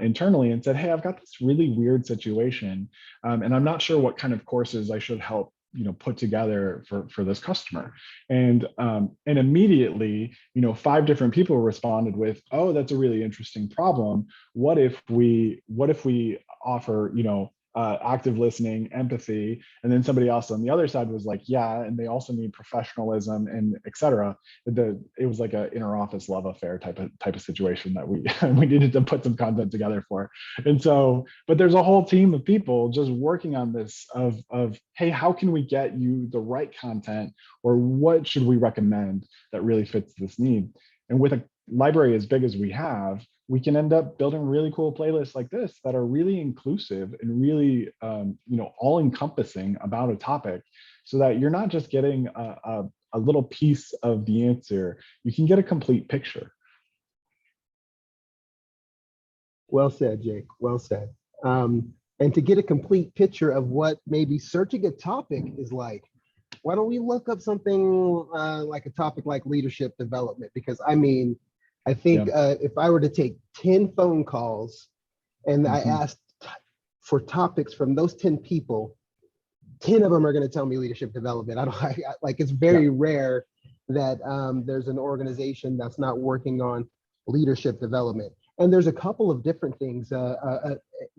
B: internally and said, hey, I've got this really weird situation, and I'm not sure what kind of courses I should help put together for this customer. And immediately, 5 different people responded with, oh, that's a really interesting problem. What if we offer, active listening, empathy, and then somebody else on the other side was like, yeah, and they also need professionalism and et cetera. It was like an inner office love affair type of situation that we needed to put some content together for. And so, but there's a whole team of people just working on this of hey, how can we get you the right content, or what should we recommend that really fits this need? And with a library as big as we have, we can end up building really cool playlists like this that are really inclusive and really, all encompassing about a topic, so that you're not just getting a little piece of the answer, you can get a complete picture.
C: Well said, Jake, well said. And to get a complete picture of what maybe searching a topic is like, why don't we look up something like a topic like leadership development? Because I think if I were to take 10 phone calls and I asked for topics from those 10 people, 10 of them are going to tell me leadership development. It's very rare that there's an organization that's not working on leadership development. And there's a couple of different things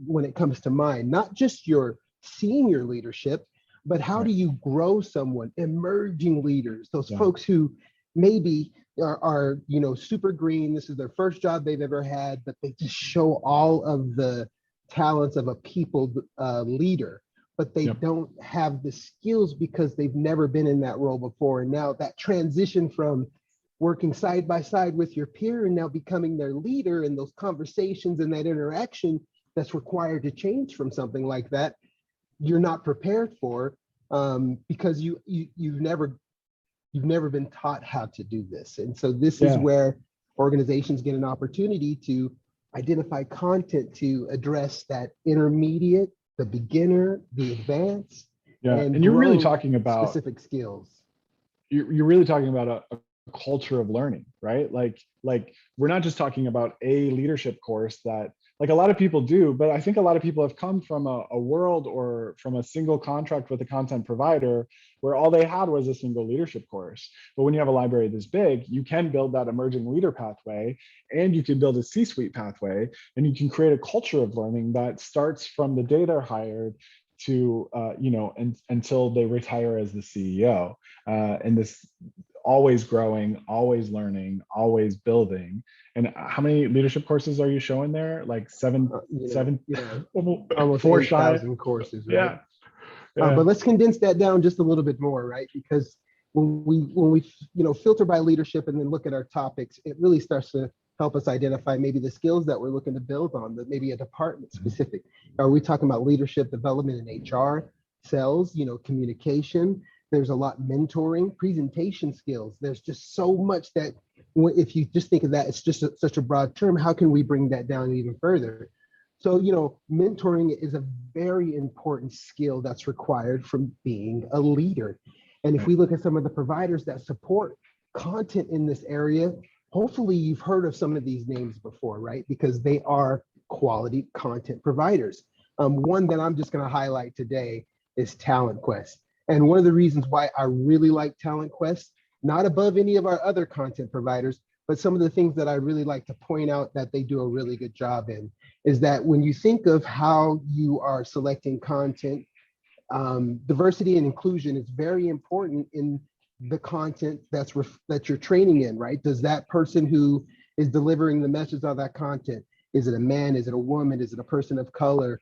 C: when it comes to mind, not just your senior leadership, but how do you grow someone, emerging leaders, those folks who maybe are super green, this is their first job they've ever had, but they just show all of the talents of a people leader, but they don't have the skills because they've never been in that role before. And now that transition from working side by side with your peer and now becoming their leader, and those conversations and that interaction that's required to change from something like that, you're not prepared for, because you've you've never been taught how to do this. And so this is where organizations get an opportunity to identify content to address that intermediate, the beginner, the advanced,
B: and you're really
C: grow
B: talking about
C: specific skills.
B: You're really talking about a culture of learning, right? Like we're not just talking about a leadership course that like a lot of people do, but I think a lot of people have come from a world or from a single contract with a content provider where all they had was a single leadership course. But when you have a library this big, you can build that emerging leader pathway, and you can build a C-suite pathway, and you can create a culture of learning that starts from the day they're hired to until they retire as the CEO, and this always growing, always learning, always building. And how many leadership courses are you showing there? Like seven,
C: almost 8,000 courses, right? But let's condense that down just a little bit more, right? Because when we filter by leadership and then look at our topics, it really starts to help us identify maybe the skills that we're looking to build on, that maybe a department specific. Are we talking about leadership development in HR, sales, communication? There's a lot mentoring, presentation skills. There's just so much that if you just think of that, it's just such a broad term. How can we bring that down even further? So, mentoring is a very important skill that's required from being a leader. And if we look at some of the providers that support content in this area, hopefully you've heard of some of these names before, right? Because they are quality content providers. One that I'm just going to highlight today is Talent Quest. And one of the reasons why I really like Talent Quest, not above any of our other content providers, but some of the things that I really like to point out that they do a really good job in is that when you think of how you are selecting content, diversity and inclusion is very important in the content that you're training in, right? Does that person who is delivering the message of that content, is it a man, is it a woman, is it a person of color?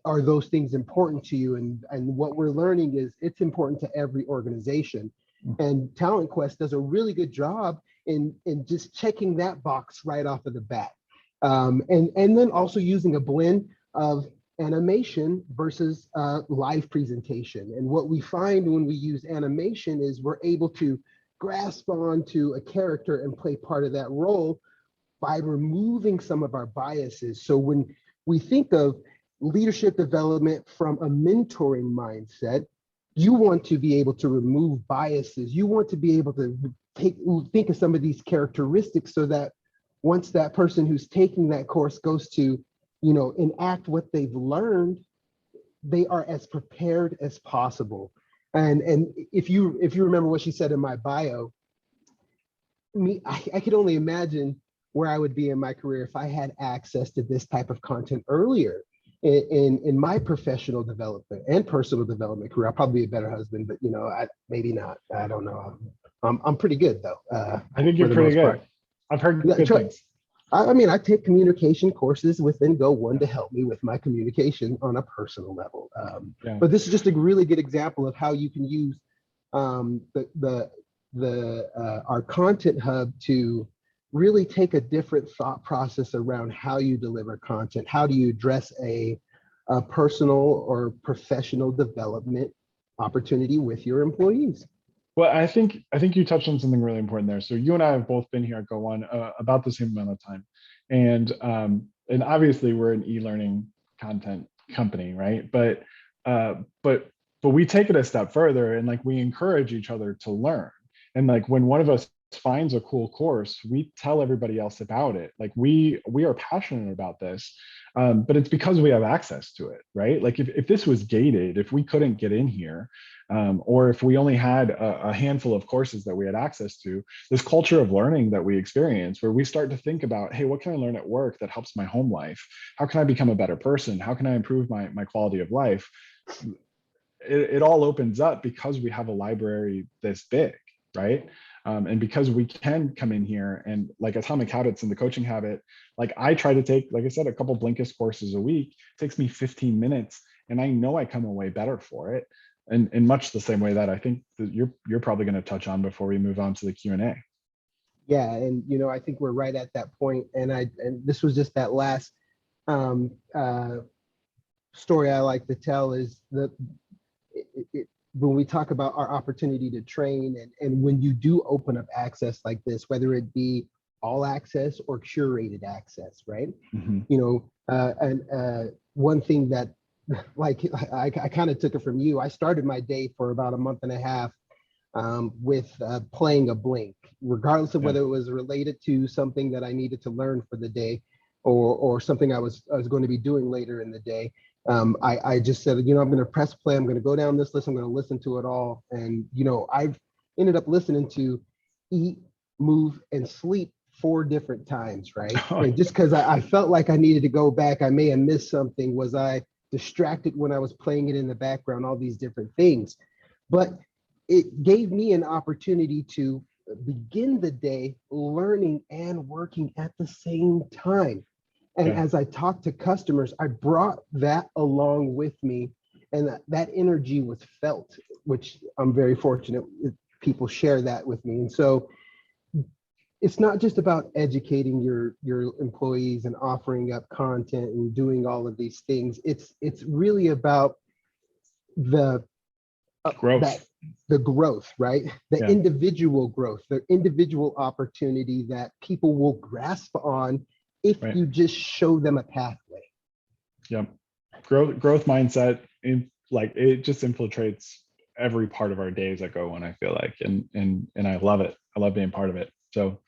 C: Are those things important to you? And what we're learning is it's important to every organization. And Talent Quest does a really good job in just checking that box right off of the bat. And then also using a blend of animation versus live presentation. And what we find when we use animation is we're able to grasp onto a character and play part of that role by removing some of our biases. So when we think of leadership development from a mentoring mindset, you want to be able to remove biases. You want to be able to think of some of these characteristics so that once that person who's taking that course goes to, enact what they've learned, they are as prepared as possible. And if you remember what she said in my bio, I could only imagine where I would be in my career if I had access to this type of content earlier in my professional development and personal development career. I'll probably be a better husband, but maybe not. I don't know. I'm pretty good though.
B: I think you're pretty good.
C: Part.
B: I've heard good things.
C: I take communication courses within Go1 to help me with my communication on a personal level. But this is just a really good example of how you can use our content hub to really take a different thought process around how you deliver content. How do you address a personal or professional development opportunity with your employees?
B: Well, I think you touched on something really important there. So you and I have both been here at Go1 about the same amount of time, and obviously we're an e-learning content company, right? But we take it a step further, and like we encourage each other to learn. And like when one of us finds a cool course, we tell everybody else about it. Like we are passionate about this, but it's because we have access to it, right? Like if this was gated, if we couldn't get in here, or if we only had a handful of courses that we had access to, this culture of learning that we experience, where we start to think about, hey, what can I learn at work that helps my home life? How can I become a better person? How can I improve my quality of life? It all opens up because we have a library this big, right? And because we can come in here and like Atomic Habits and the Coaching Habit, like I try to take, like I said, a couple Blinkist courses a week. It takes me 15 minutes and I know I come away better for it. And in much the same way that I think that you're probably going to touch on before we move on to the Q&A.
C: Yeah, and I think we're right at that point. And this was just that last story I like to tell is that when we talk about our opportunity to train, and when you do open up access like this, whether it be all access or curated access, right?
B: Mhm.
C: You know, one thing that, like, I kind of took it from you. I started my day for about a month and a half with playing a blink, regardless of whether it was related to something that I needed to learn for the day, or something I was going to be doing later in the day. I just said, you know, I'm going to press play. I'm going to go down this list. I'm going to listen to it all. And, you know, I've ended up listening to Eat, Move, and Sleep 4 different times, right? And just because I felt like I needed to go back, I may have missed something. Was I distracted when I was playing it in the background, all these different things? But it gave me an opportunity to begin the day learning and working at the same time. And as I talked to customers, I brought that along with me, and that energy was felt, which I'm very fortunate people share that with me. And so it's not just about educating your employees and offering up content and doing all of these things. It's really about the
B: growth.
C: The growth, right? The individual growth, the individual opportunity that people will grasp on if you just show them a pathway.
B: Yep. Growth mindset, it just infiltrates every part of our days at Go1, I feel like, and I love it. I love being part of it. So,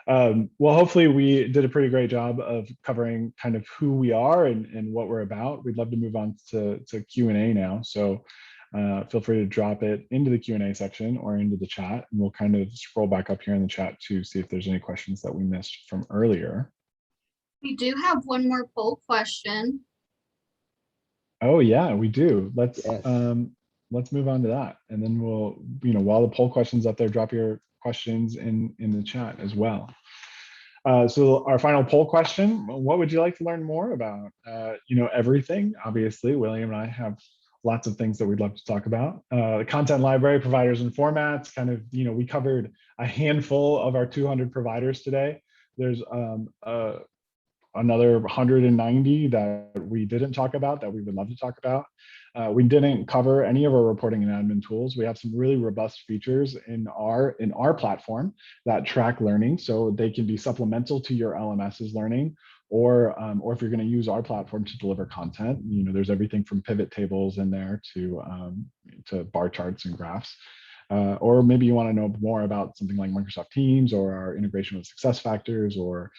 B: well, hopefully we did a pretty great job of covering kind of who we are and what we're about. We'd love to move on to Q&A now. So feel free to drop it into the Q&A section or into the chat, and we'll kind of scroll back up here in the chat to see if there's any questions that we missed from earlier.
A: We do have one more poll question.
B: Oh yeah, we do. Let's move on to that, and then we'll, while the poll question's up there, drop your questions in the chat as well. So our final poll question: what would you like to learn more about? Everything. Obviously, William and I have lots of things that we'd love to talk about. The content library, providers and formats. Kind of, we covered a handful of our 200 providers today. There's another 190 that we didn't talk about that we would love to talk about. We didn't cover any of our reporting and admin tools. We have some really robust features in our platform that track learning, so they can be supplemental to your LMS's learning, or if you're going to use our platform to deliver content, there's everything from pivot tables in there to bar charts and graphs. Or maybe you want to know more about something like Microsoft Teams or our integration with SuccessFactors, or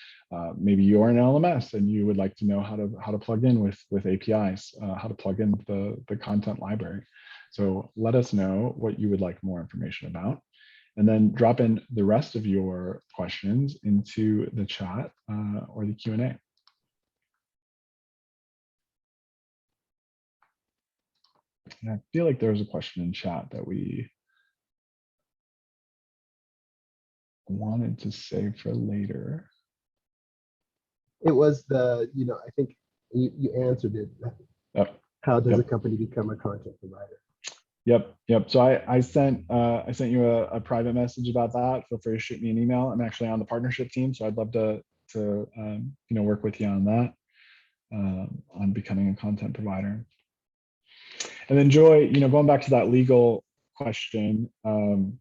B: maybe you're an LMS and you would like to know how to plug in with APIs, how to plug in the content library. So let us know what you would like more information about, and then drop in the rest of your questions into the chat or the Q&A. And I feel like there was a question in chat that we wanted to save for later.
C: It was I think you answered it. How does a company become a content provider?
B: Yep. So I sent you a private message about that. Feel free to shoot me an email. I'm actually on the partnership team, so I'd love to work with you on that, on becoming a content provider. And then Joy, going back to that legal question, so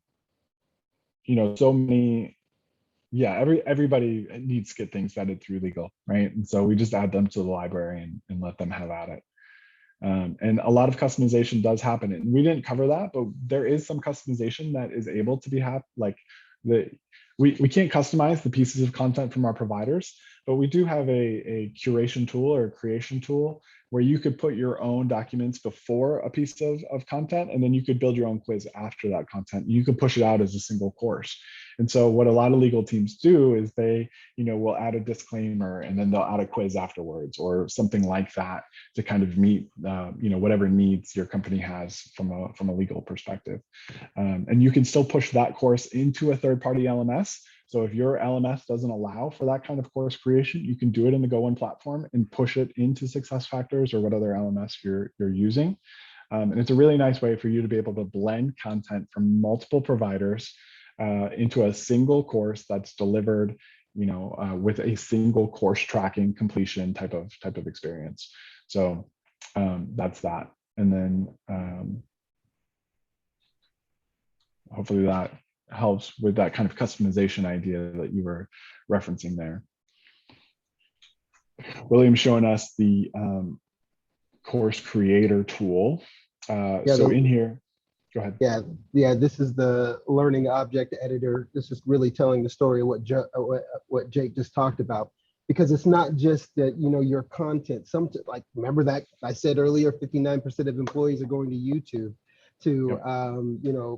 B: many, everybody needs to get things vetted through legal, right? And so we just add them to the library and let them have at it. And a lot of customization does happen, and we didn't cover that, but there is some customization that is able to be we can't customize the pieces of content from our providers, but we do have a curation tool or a creation tool where you could put your own documents before a piece of content, and then you could build your own quiz after that content. You could push it out as a single course. And so what a lot of legal teams do is they, will add a disclaimer and then they'll add a quiz afterwards or something like that to kind of meet, whatever needs your company has from a legal perspective. And you can still push that course into a third-party LMS. So if your LMS doesn't allow for that kind of course creation, you can do it in the Go1 platform and push it into SuccessFactors or what other LMS you're using. And it's a really nice way for you to be able to blend content from multiple providers into a single course that's delivered, with a single course tracking completion type of experience. So that's that. And then hopefully that helps with that kind of customization idea that you were referencing there. William's showing us the course creator tool. So in here, go ahead.
C: Yeah. This is the learning object editor. This is really telling the story of what Jake just talked about, because it's not just that, your content. Like, remember that I said earlier, 59% of employees are going to YouTube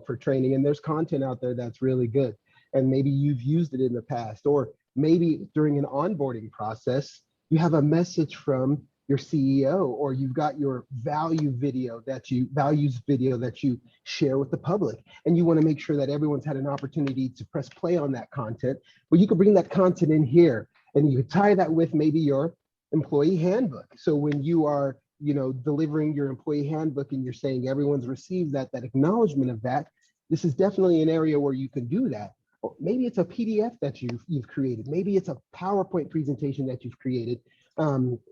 C: for training, and there's content out there that's really good. And maybe you've used it in the past, or maybe during an onboarding process, you have a message from your CEO, or you've got your values video that you share with the public, and you want to make sure that everyone's had an opportunity to press play on that content. Well, you could bring that content in here, and you could tie that with maybe your employee handbook. So when you are, delivering your employee handbook and you're saying everyone's received that acknowledgement of that, this is definitely an area where you can do that. Or maybe it's a PDF that you've created. Maybe it's a PowerPoint presentation that you've created.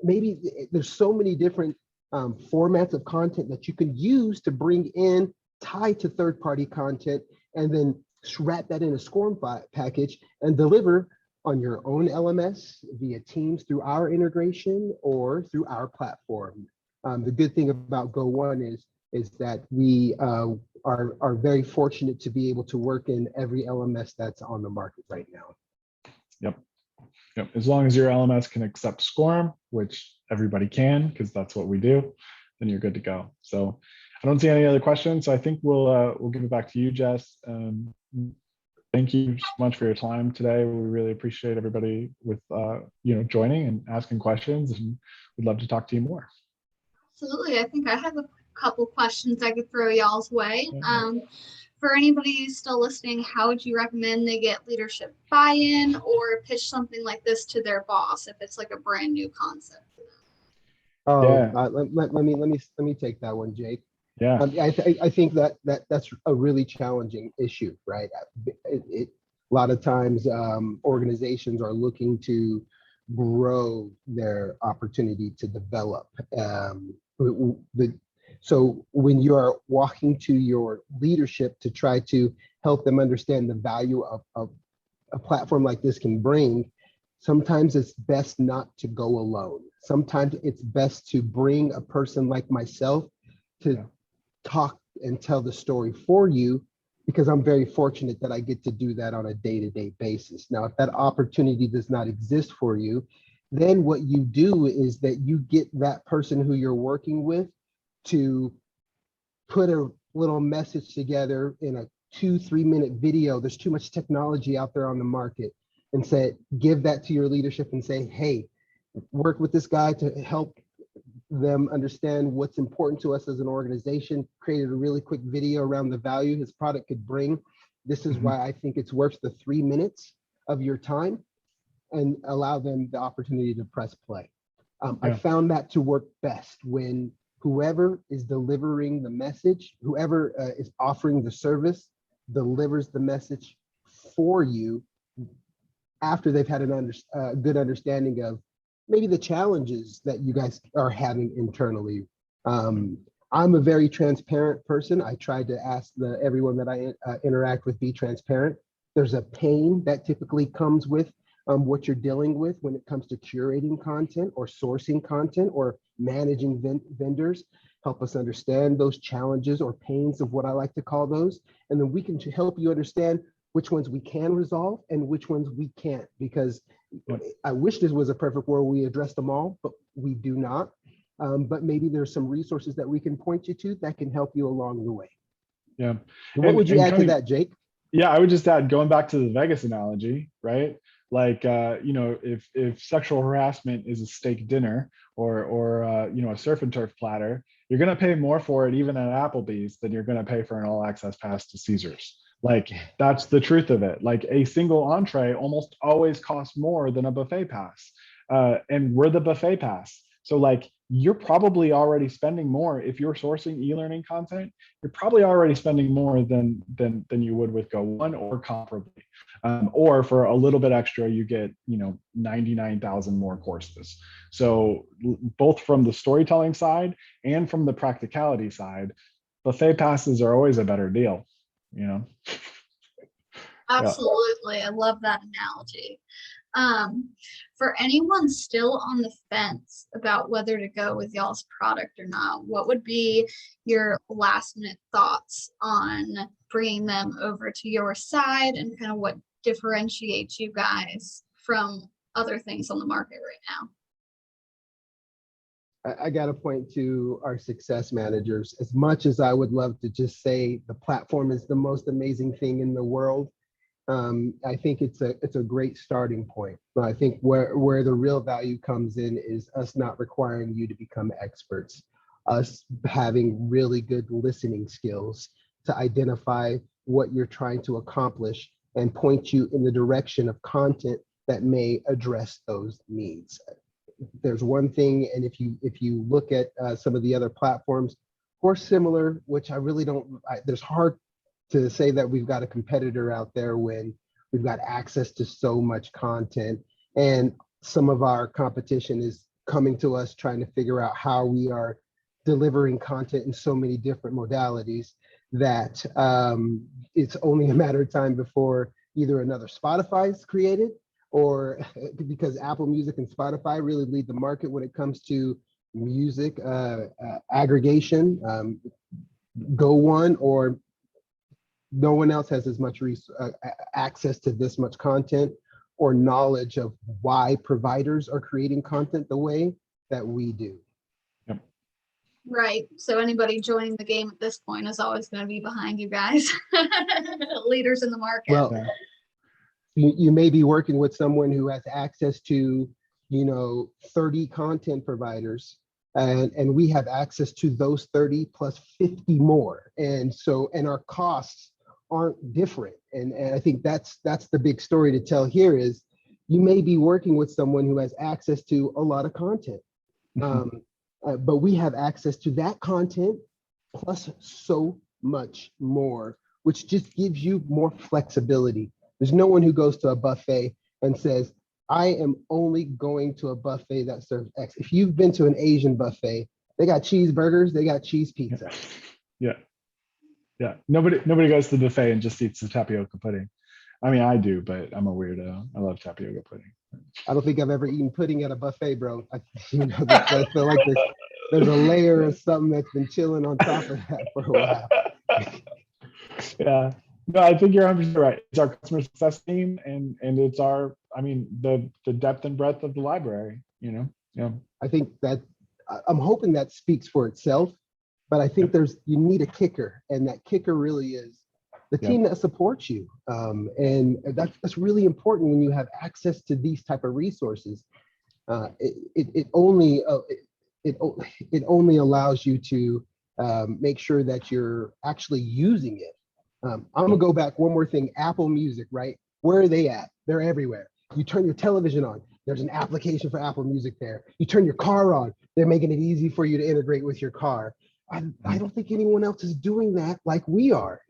C: Maybe there's so many different formats of content that you can use to bring in, tie to third-party content, and then wrap that in a SCORM package and deliver on your own LMS via Teams through our integration or through our platform. The good thing about Go1 is that we are very fortunate to be able to work in every LMS that's on the market right now.
B: Yep. As long as your LMS can accept SCORM, which everybody can, because that's what we do, then you're good to go. So I don't see any other questions. So I think we'll give it back to you, Jess. Thank you so much for your time today. We really appreciate everybody with joining and asking questions, and we'd love to talk to you more.
A: Absolutely. I think I have a couple questions I could throw y'all's way. For anybody still listening, how would you recommend they get leadership buy-in or pitch something like this to their boss if it's like a brand new concept?
C: Let me take that one, Jake.
B: Yeah.
C: I think that's a really challenging issue, right? A lot of times organizations are looking to grow their opportunity to develop. So when you are walking to your leadership to try to help them understand the value of a platform like this can bring, sometimes it's best not to go alone. Sometimes it's best to bring a person like myself to talk and tell the story for you, because I'm very fortunate that I get to do that on a day-to-day basis. Now, if that opportunity does not exist for you, then what you do is that you get that person who you're working with to put a little message together in a 2-3 minute video. There's too much technology out there on the market, and give that to your leadership and say, hey, work with this guy to help them understand what's important to us as an organization. Created a really quick video around the value his product could bring. This is why I think it's worth the 3 minutes of your time, and allow them the opportunity to press play. I found that to work best when whoever is delivering the message, whoever is offering the service, delivers the message for you after they've had a good understanding of maybe the challenges that you guys are having internally. I'm a very transparent person. I try to ask everyone that I interact with be transparent. There's a pain that typically comes with what you're dealing with when it comes to curating content or sourcing content or managing vendors. Help us understand those challenges or pains of what I like to call those. And then we can help you understand which ones we can resolve and which ones we can't, because I wish this was a perfect world we addressed them all, but we do not. But maybe there's some resources that we can point you to that can help you along the way.
B: Yeah.
C: What would you add to that, Jake?
B: Yeah, I would just add, going back to the Vegas analogy, right? Like, if sexual harassment is a steak dinner or a surf and turf platter, you're going to pay more for it even at Applebee's than you're going to pay for an all access pass to Caesars. Like, that's the truth of it. Like, a single entree almost always costs more than a buffet pass. And we're the buffet pass. So like, you're probably already spending more. If you're sourcing e-learning content, you're probably already spending more than you would with Go1 or comparably. Or for a little bit extra, you get 99,000 more courses. So both from the storytelling side and from the practicality side, buffet passes are always a better deal.
A: Absolutely. I love that analogy. For anyone still on the fence about whether to go with y'all's product or not, what would be your last minute thoughts on bringing them over to your side and kind of what differentiates you guys from other things on the market right now?
C: I got to point to our success managers. As much as I would love to just say the platform is the most amazing thing in the world, I think it's a great starting point. But I think where the real value comes in is us not requiring you to become experts, us having really good listening skills to identify what you're trying to accomplish and point you in the direction of content that may address those needs. There's one thing, and if you look at some of the other platforms or similar, which I really don't, there's hard to say that we've got a competitor out there when we've got access to so much content, and some of our competition is coming to us trying to figure out how we are delivering content in so many different modalities that it's only a matter of time before either another Spotify is created, or because Apple Music and Spotify really lead the market when it comes to music aggregation. Go1 or no one else has as much access to this much content or knowledge of why providers are creating content the way that we do.
B: Yep.
A: Right. So anybody joining the game at this point is always going to be behind you guys, leaders in the market.
C: Well, you may be working with someone who has access to, 30 content providers, and we have access to those 30 plus 50 more. And our costs aren't different. And I think that's the big story to tell here is you may be working with someone who has access to a lot of content, but we have access to that content plus so much more, which just gives you more flexibility. There's no one who goes to a buffet and says, I am only going to a buffet that serves X. If you've been to an Asian buffet, they got cheeseburgers, they got cheese pizza.
B: Yeah. Nobody goes to the buffet and just eats the tapioca pudding. I mean, I do, but I'm a weirdo. I love tapioca pudding.
C: I don't think I've ever eaten pudding at a buffet, bro. I feel like there's a layer of something that's been chilling on top of that for a while.
B: Yeah. No, I think you're 100% right. It's our customer success team, and it's our, the depth and breadth of the library, Yeah.
C: I think that I'm hoping that speaks for itself, but I think you need a kicker, and that kicker really is the team that supports you. And that's really important when you have access to these type of resources. It only allows you to make sure that you're actually using it. I'm gonna go back one more thing. Apple Music, right? Where are they at? They're everywhere. You turn your television on, there's an application for Apple Music there. You turn your car on, they're making it easy for you to integrate with your car. I don't think anyone else is doing that like we are.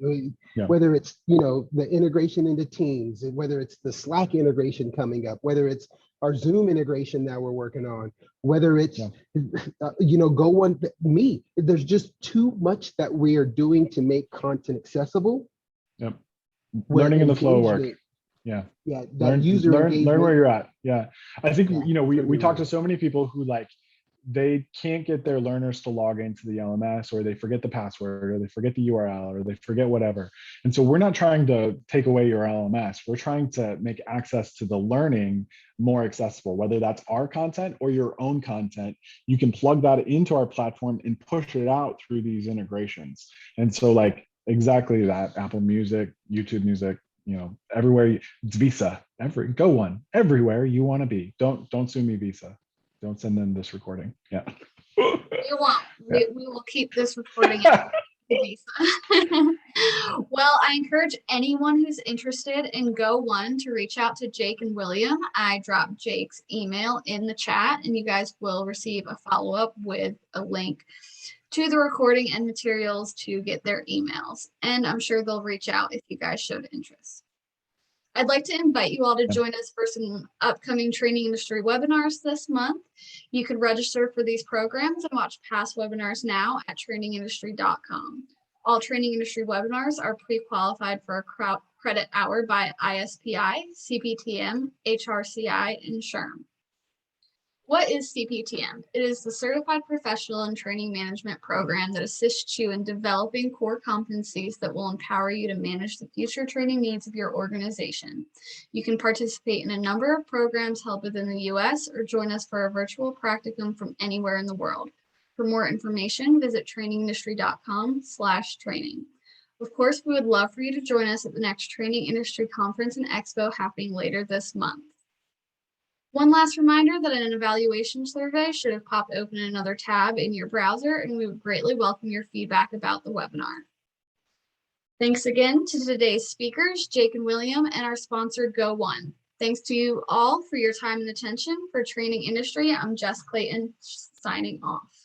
C: Whether it's the integration into Teams, and whether it's the Slack integration coming up, whether it's our Zoom integration that we're working on, whether it's Go1 Me. There's just too much that we are doing to make content accessible.
B: Yep. Learning in the flow of work. Yeah.
C: That
B: learn where you're at. Yeah. I think we talk to so many people who they can't get their learners to log into the LMS, or they forget the password, or they forget the URL, or they forget whatever. And so we're not trying to take away your LMS. We're trying to make access to the learning more accessible, whether that's our content or your own content. You can plug that into our platform and push it out through these integrations. And so exactly that, Apple Music, YouTube Music, everywhere, it's Visa, Go1, everywhere you want to be. Don't sue me, Visa. Don't send them this recording. Yeah.
A: We won't. We will keep this recording at Visa. Well, I encourage anyone who's interested in Go1 to reach out to Jake and William. I dropped Jake's email in the chat, and you guys will receive a follow-up with a link to the recording and materials to get their emails. And I'm sure they'll reach out if you guys showed interest. I'd like to invite you all to join us for some upcoming training industry webinars this month. You can register for these programs and watch past webinars now at trainingindustry.com. All training industry webinars are pre-qualified for a credit hour by ISPI, CPTM, HRCI, and SHRM. What is CPTM? It is the Certified Professional in Training Management program that assists you in developing core competencies that will empower you to manage the future training needs of your organization. You can participate in a number of programs held within the US or join us for a virtual practicum from anywhere in the world. For more information, visit trainingindustry.com/training. Of course, we would love for you to join us at the next Training Industry Conference and Expo happening later this month. One last reminder that an evaluation survey should have popped open in another tab in your browser, and we would greatly welcome your feedback about the webinar. Thanks again to today's speakers, Jake and William, and our sponsor, Go1. Thanks to you all for your time and attention. For Training Industry, I'm Jess Clayton, signing off.